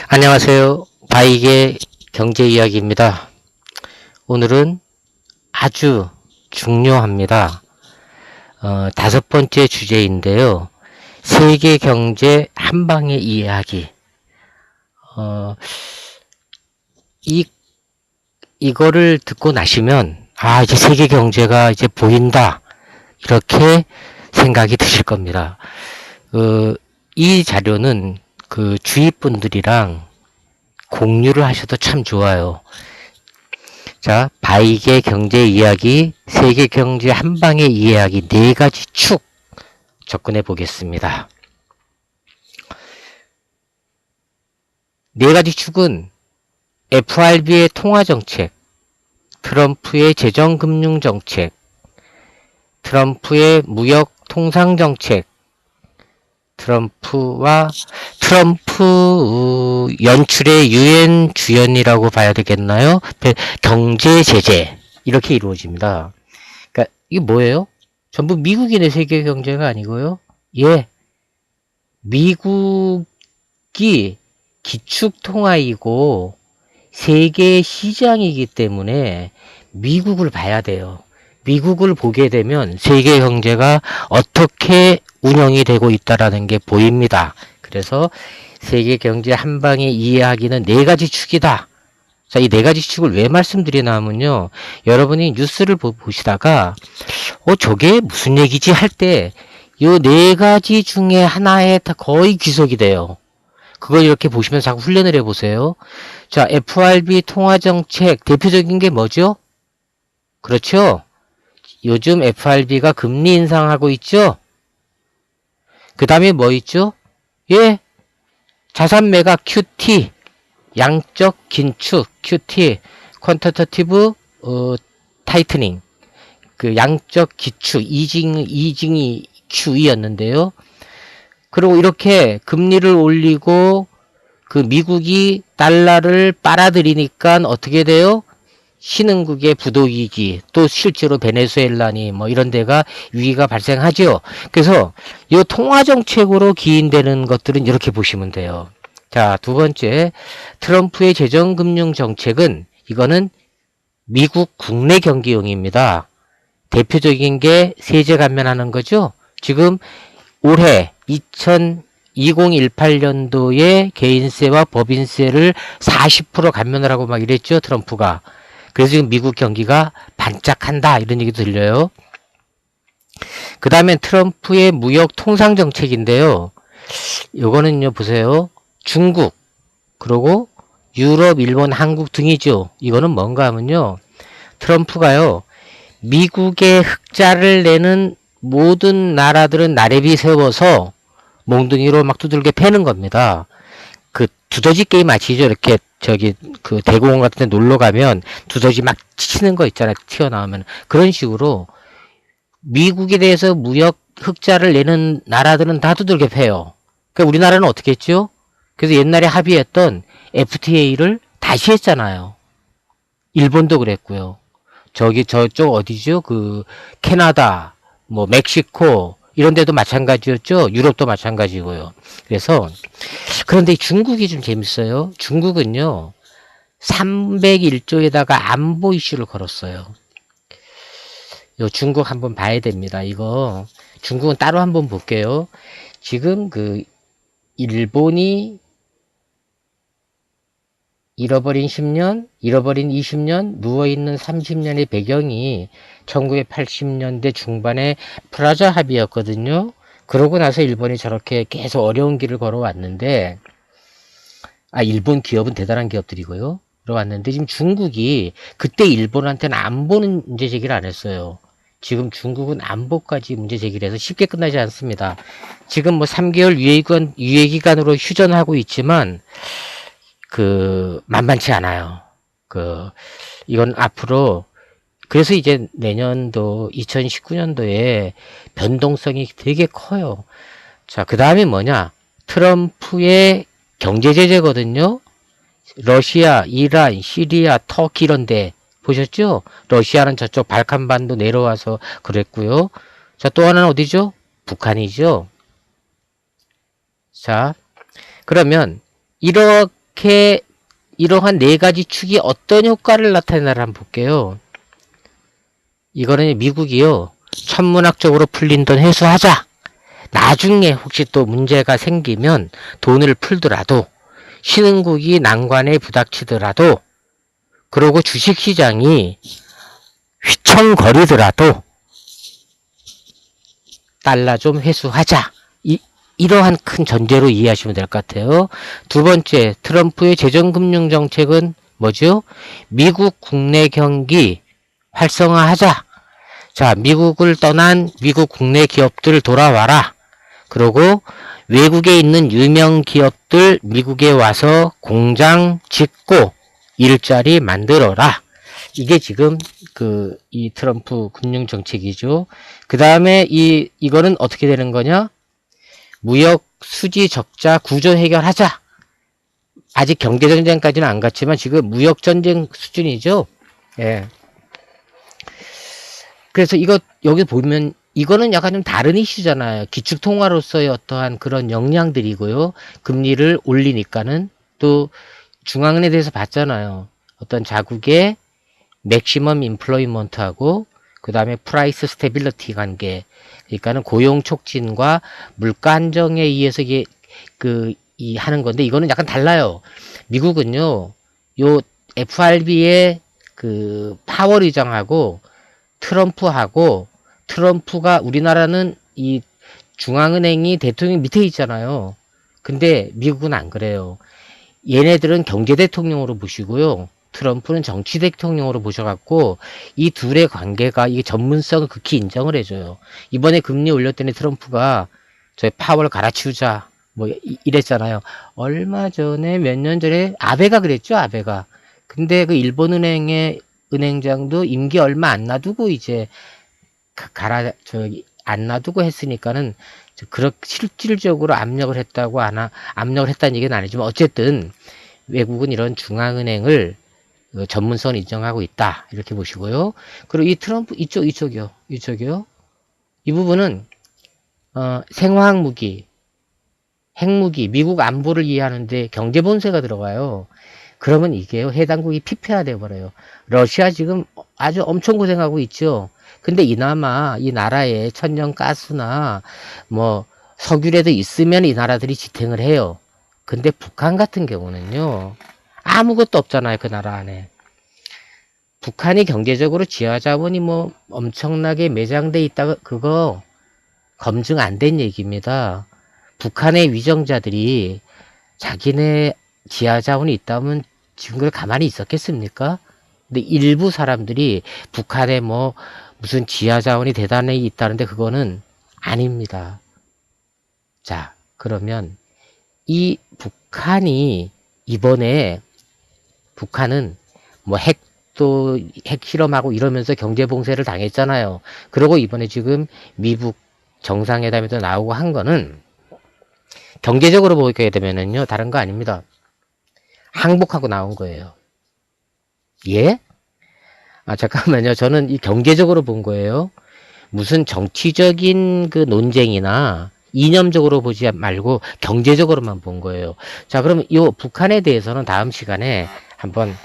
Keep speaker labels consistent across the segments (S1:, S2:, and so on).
S1: 안녕하세요. 바이게 경제 이야기입니다. 오늘은 아주 중요합니다. 다섯 번째 주제인데요. 세계 경제 한방의 이야기. 이거를 듣고 나시면, 이제 세계 경제가 이제 보인다. 이렇게 생각이 드실 겁니다. 이 자료는 그 주위 분들이랑 공유를 하셔도 참 좋아요. 자, 바이게 경제 이야기, 세계 경제 한방의 이야기 네 가지 축 접근해 보겠습니다. 네 가지 축은 FRB의 통화정책, 트럼프의 재정금융정책, 트럼프의 무역 통상정책, 트럼프 연출의 유엔 주연이라고 봐야 되겠나요? 경제 제재 이렇게 이루어집니다. 그러니까 이게 뭐예요? 전부 미국인의 세계 경제가 아니고요. 미국이 기축 통화이고 세계 시장이기 때문에 미국을 봐야 돼요. 미국을 보게 되면 세계 경제가 어떻게 운영이 되고 있다라는 게 보입니다. 그래서 세계 경제 한방에 이해하기는 네 가지 축이다. 자, 이 네 가지 축을 왜 말씀드리냐면요. 여러분이 뉴스를 보시다가 저게 무슨 얘기지 할 때 이 네 가지 중에 하나에 다 거의 귀속이 돼요. 그걸 이렇게 보시면서 자꾸 훈련을 해보세요. 자, FRB 통화정책 대표적인 게 뭐죠? 그렇죠? 요즘 FRB가 금리 인상하고 있죠? 그 다음에 뭐 있죠? 자산 매각 QT, 양적 긴축 QT, 퀀터터티브 타이트닝, 그 양적 기축 이징이 QE였는데요. 그리고 이렇게 금리를 올리고 그 미국이 달러를 빨아들이니까 어떻게 돼요? 신흥국의 부도위기, 또 실제로 베네수엘라니 뭐 이런 데가 위기가 발생하죠. 그래서 이 통화정책으로 기인되는 것들은 이렇게 보시면 돼요. 자, 두 번째, 트럼프의 재정금융정책은 이거는 미국 국내 경기용입니다. 대표적인 게 세제 감면하는 거죠. 지금 올해 2018년도에 개인세와 법인세를 40% 감면을 하고 막 이랬죠, 트럼프가. 그래서 지금 미국 경기가 반짝한다 이런 얘기도 들려요. 그 다음에 트럼프의 무역 통상 정책인데요. 요거는요 보세요. 중국 그리고 유럽, 일본, 한국 등이죠. 이거는 뭔가 하면요. 트럼프가요. 미국의 흑자를 내는 모든 나라들은 나래비 세워서 몽둥이로 막 두들겨 패는 겁니다. 그 두더지 게임 아시죠? 이렇게 그 대공원 같은 데 놀러 가면 두더지 막 치는 거 있잖아요. 튀어나오면. 그런 식으로 미국에 대해서 무역 흑자를 내는 나라들은 다 두들겨 패요. 그러니까 우리나라는 어떻게 했죠? 그래서 옛날에 합의했던 FTA를 다시 했잖아요. 일본도 그랬고요. 저쪽 어디죠? 그 캐나다, 뭐 멕시코 이런 데도 마찬가지였죠. 유럽도 마찬가지고요. 그래서 그런데 중국이 좀 재밌어요. 중국은요. 301조에다가 안보 이슈를 걸었어요. 요 중국 한번 봐야 됩니다. 이거 중국은 따로 한번 볼게요. 지금 그 일본이 잃어버린 10년, 잃어버린 20년, 누워있는 30년의 배경이 1980년대 중반에 프라자 합의였거든요. 그러고 나서 일본이 저렇게 계속 어려운 길을 걸어왔는데, 일본 기업은 대단한 기업들이고요. 걸어왔는데, 지금 중국이 그때 일본한테는 안보는 문제 제기를 안 했어요. 지금 중국은 안보까지 문제 제기를 해서 쉽게 끝나지 않습니다. 지금 뭐 3개월 유예기간으로 휴전하고 있지만, 만만치 않아요. 이건 앞으로, 그래서 이제 내년도, 2019년도에 변동성이 되게 커요. 자, 그 다음에 뭐냐? 트럼프의 경제제재거든요. 러시아, 이란, 시리아, 터키 이런데, 보셨죠? 러시아는 저쪽 발칸반도 내려와서 그랬고요. 자, 또 하나는 어디죠? 북한이죠. 자, 그러면, 이러한 네 가지 축이 어떤 효과를 나타내나 한번 볼게요. 이거는 미국이요. 천문학적으로 풀린 돈 회수하자. 나중에 혹시 또 문제가 생기면 돈을 풀더라도 신흥국이 난관에 부닥치더라도 그러고 주식시장이 휘청거리더라도 달러 좀 회수하자. 이러한 큰 전제로 이해하시면 될 것 같아요. 두 번째, 트럼프의 재정금융정책은 뭐죠? 미국 국내 경기 활성화하자. 자, 미국을 떠난 미국 국내 기업들 돌아와라. 그리고 외국에 있는 유명 기업들 미국에 와서 공장 짓고 일자리 만들어라. 이게 지금 이 트럼프 금융 정책이죠. 그 다음에 이거는 어떻게 되는 거냐? 무역 수지 적자 구조 해결하자. 아직 경제 전쟁까지는 안 갔지만 지금 무역 전쟁 수준이죠. 예. 그래서 여기 보면 이거는 약간 좀 다른 이슈잖아요. 기축통화로서의 어떠한 그런 역량들이고요. 금리를 올리니까는 또 중앙은에 대해서 봤잖아요. 어떤 자국의 맥시멈 인플로이먼트하고 그 다음에 프라이스 스테빌리티 관계. 그러니까는 고용 촉진과 물가 안정에 의해서 이게 하는 건데 이거는 약간 달라요. 미국은요. 요 FRB의 파월 의장하고 트럼프가 우리나라는 이 중앙은행이 대통령 밑에 있잖아요. 근데 미국은 안 그래요. 얘네들은 경제 대통령으로 보시고요. 트럼프는 정치 대통령으로 보셔갖고 이 둘의 관계가 이게 전문성을 극히 인정을 해줘요. 이번에 금리 올렸더니 트럼프가 저희 파월 갈아치우자 뭐 이랬잖아요. 얼마 전에 몇 년 전에 아베가 그랬죠. 아베가. 근데 그 일본은행의 은행장도 임기 얼마 안 놔두고 이제 안 놔두고 했으니까는 그렇게 실질적으로 압력을 했다는 얘기는 아니지만 어쨌든 외국은 이런 중앙은행을 전문성을 인정하고 있다. 이렇게 보시고요. 그리고 이 트럼프 이쪽이요. 이 부분은 생화학 무기, 핵무기, 미국 안보를 이해하는데 경제 본세가 들어가요. 그러면 이게요. 해당국이 피폐화돼 버려요. 러시아 지금 아주 엄청 고생하고 있죠. 근데 이나마 이 나라에 천연가스나 뭐 석유라도 있으면 이 나라들이 지탱을 해요. 근데 북한 같은 경우는요. 아무것도 없잖아요. 그 나라 안에. 북한이 경제적으로 지하자본이 뭐 엄청나게 매장돼 있다가 그거 검증 안 된 얘기입니다. 북한의 위정자들이 자기네 지하자본이 있다면 지금 그걸 가만히 있었겠습니까? 근데 일부 사람들이 북한에 뭐 무슨 지하자원이 대단히 있다는데 그거는 아닙니다. 자, 그러면 이 북한이 이번에 북한은 뭐 핵 실험하고 이러면서 경제 봉쇄를 당했잖아요. 그리고 이번에 지금 미국 정상회담에도 나오고 한 거는 경제적으로 보게 되면은요, 다른 거 아닙니다. 항복하고 나온 거예요. 예? 잠깐만요. 저는 이 경제적으로 본 거예요. 무슨 정치적인 논쟁이나 이념적으로 보지 말고 경제적으로만 본 거예요. 자, 그럼 이 북한에 대해서는 다음 시간에 한번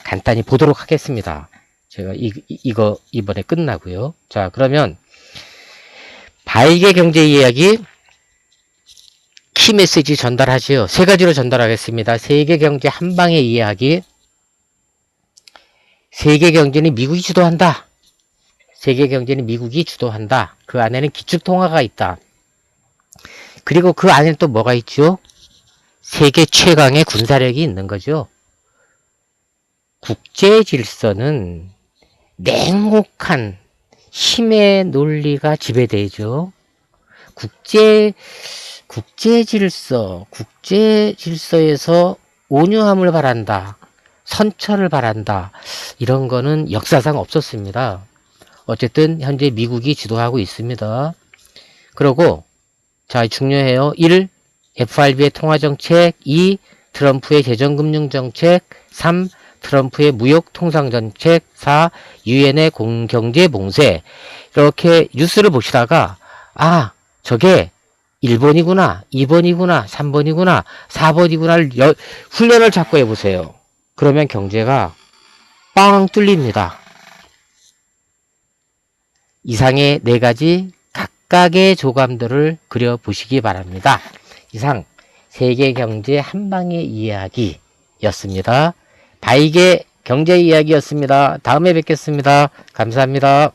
S1: 간단히 보도록 하겠습니다. 제가 이거 이번에 끝나고요. 자, 그러면 바이게 경제 이야기 키 메시지 전달하지요. 세 가지로 전달하겠습니다. 세계 경제 한 방에 이해하기. 세계 경제는 미국이 주도한다. 세계 경제는 미국이 주도한다. 그 안에는 기축통화가 있다. 그리고 그 안에는 또 뭐가 있죠? 세계 최강의 군사력이 있는 거죠. 국제 질서는 냉혹한 힘의 논리가 지배되죠. 국제 질서에서 온유함을 바란다. 선처를 바란다. 이런 거는 역사상 없었습니다. 어쨌든 현재 미국이 주도하고 있습니다. 그리고 자, 중요해요. 1. FRB의 통화정책. 2. 트럼프의 재정금융정책. 3. 트럼프의 무역통상정책. 4. 유엔의 경제봉쇄. 이렇게 뉴스를 보시다가 저게 1번이구나, 2번이구나, 3번이구나, 4번이구나 훈련을 자꾸 해보세요. 그러면 경제가 빵 뚫립니다. 이상의 4가지 각각의 조감들을 그려보시기 바랍니다. 이상 세계 경제 한방의 이야기였습니다. 바이게 경제 이야기였습니다. 다음에 뵙겠습니다. 감사합니다.